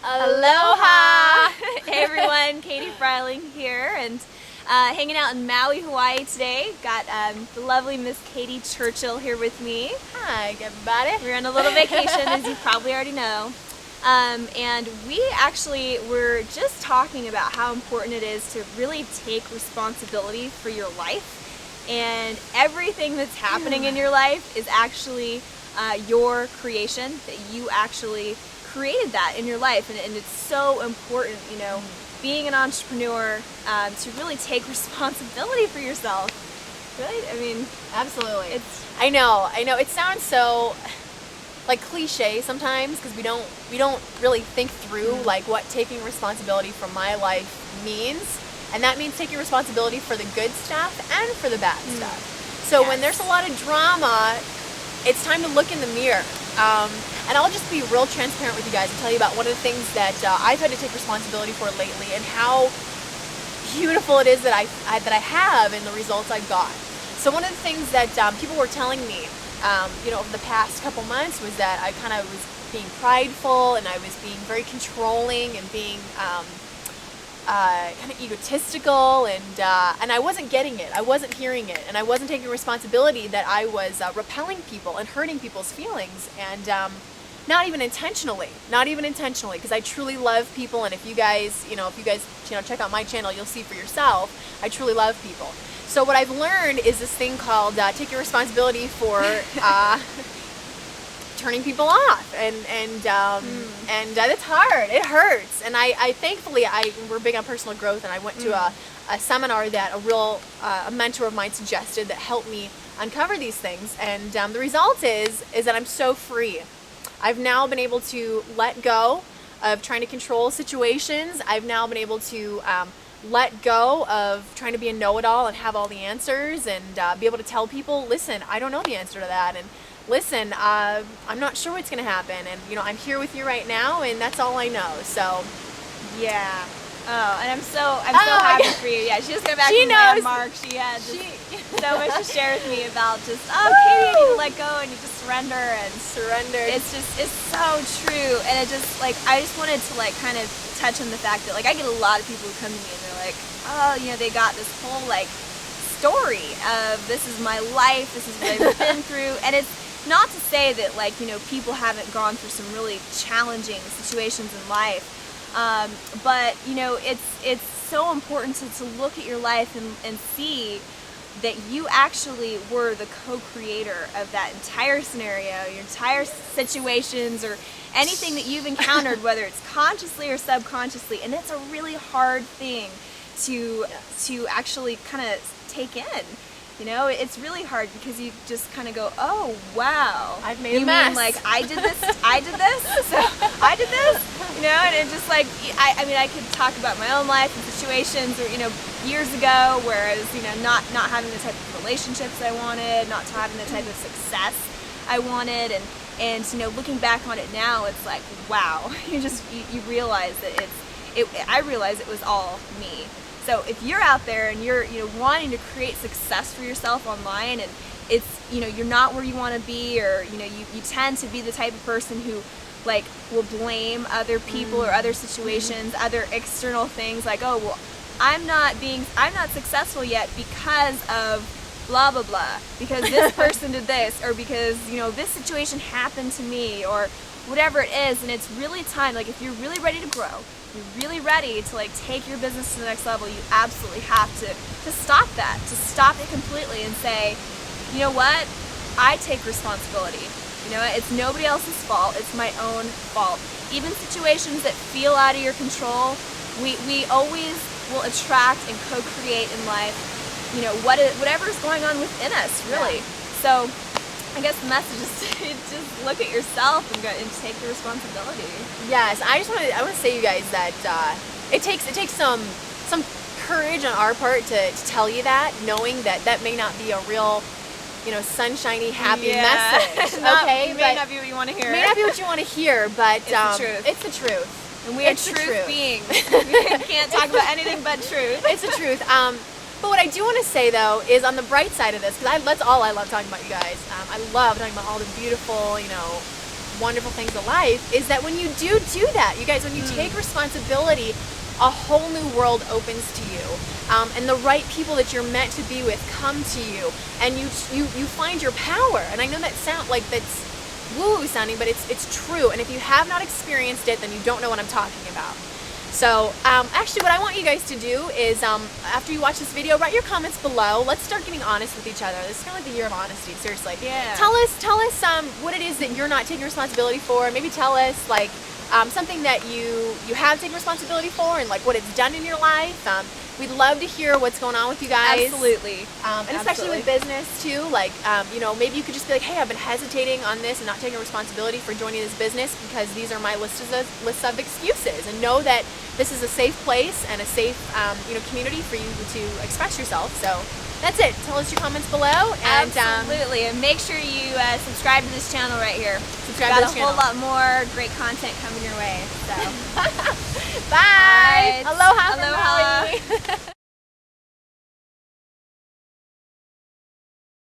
Aloha! Hey everyone, Katie Freiling here, and hanging out in Maui, Hawaii today. Got the lovely Miss Katie Churchill here with me. Hi, everybody. We're on a little vacation, as you probably already know. And we actually were just talking about how important it is to really take responsibility for your life. And everything that's happening in your life is actually your creation, that you actually created that in your life. And it's so important, you know, being an entrepreneur, to really take responsibility for yourself. Right? I mean, Absolutely. I know. It sounds so like cliche sometimes because we don't really think through like what taking responsibility for my life means. And that means taking responsibility for the good stuff and for the bad stuff. So when there's a lot of drama, it's time to look in the mirror. And I'll just be real transparent with you guys and tell you about one of the things that I've had to take responsibility for lately and how beautiful it is that I have and the results I've got. So one of the things that people were telling me, over the past couple months was that I kind of was being prideful and I was being very controlling and being kind of egotistical, and I wasn't getting it. I wasn't hearing it, and I wasn't taking responsibility that I was repelling people and hurting people's feelings, and not even intentionally, because I truly love people. And if you guys check out my channel, you'll see for yourself. I truly love people. So what I've learned is this thing called take your responsibility for turning people off, and it's hard. It hurts, and I thankfully we're big on personal growth, and I went to a seminar that a mentor of mine suggested that helped me uncover these things, and the result is that I'm so free. I've now been able to let go of trying to control situations. I've now been able to let go of trying to be a know-it-all and have all the answers, and be able to tell people, listen, I don't know the answer to that, and listen, I'm not sure what's going to happen, and I'm here with you right now, and that's all I know. So yeah. Oh, and I'm so happy for you. Yeah, she just got back from Landmark. She had so much to share with me about just, Katie, you need to let go and you just surrender. It's so true, and it just I just wanted to kind of touch on the fact that I get a lot of people who come to me and they're like, they got this whole story of this is my life, this is what I've been through, and it's not to say that people haven't gone through some really challenging situations in life. But it's so important to look at your life and see that you actually were the co-creator of that entire scenario, your entire situations, or anything that you've encountered, whether it's consciously or subconsciously. And it's a really hard thing to actually kind of take in. It's really hard because you just kind of go, oh wow, I've made a mess. You mean I did this, so I did this, and it just I could talk about my own life and situations, or years ago where I was not having the type of relationships I wanted, not having the type of success I wanted, and looking back on it now, it's like, wow, you realize that I realize it was all me. So if you're out there and you're wanting to create success for yourself online, and it's you're not where you want to be, or you tend to be the type of person who will blame other people or other situations, other external things, oh well, I'm not successful yet because of blah blah blah, because this person did this, or because this situation happened to me, or whatever it is. And it's really time, if you're really ready to grow, you're really ready to take your business to the next level, you absolutely have to stop that, to stop it completely and say, you know what, I take responsibility. It's nobody else's fault, it's my own fault. Even situations that feel out of your control, we always will attract and co-create in life, whatever's going on within us, really. So I guess the message is to just look at yourself and take the responsibility. Yes, I want to say, you guys, that it takes some courage on our part to tell you that, knowing that may not be a real sunshiny, happy message. Okay, it may not be what you want to hear. May not be what you want to hear, but it's the truth. It's the truth, and we are truth beings. We can't talk about anything but truth. It's the truth. But what I do want to say, though, is on the bright side of this, because that's all I love talking about, you guys. I love talking about all the beautiful, wonderful things of life is that when you do that, you guys, when you take responsibility, a whole new world opens to you, and the right people that you're meant to be with come to you, and you find your power. And I know that sound like that's woo-woo sounding, but it's true. And if you have not experienced it, then you don't know what I'm talking about. So actually, what I want you guys to do is, after you watch this video, write your comments below. Let's start getting honest with each other. This is kind of like the year of honesty, seriously. Yeah. Tell us what it is that you're not taking responsibility for. Maybe tell us like something that you have taken responsibility for, and like what it's done in your life. We'd love to hear what's going on with you guys. Absolutely. And especially with business too. Like, maybe you could just be like, hey, I've been hesitating on this and not taking responsibility for joining this business because these are my list of excuses. And know that this is a safe place and a safe, community for you to express yourself. So that's it. Tell us your comments below. And, absolutely. And make sure you subscribe to this channel right here. Subscribe to this channel. Got a whole lot more great content coming your way. So.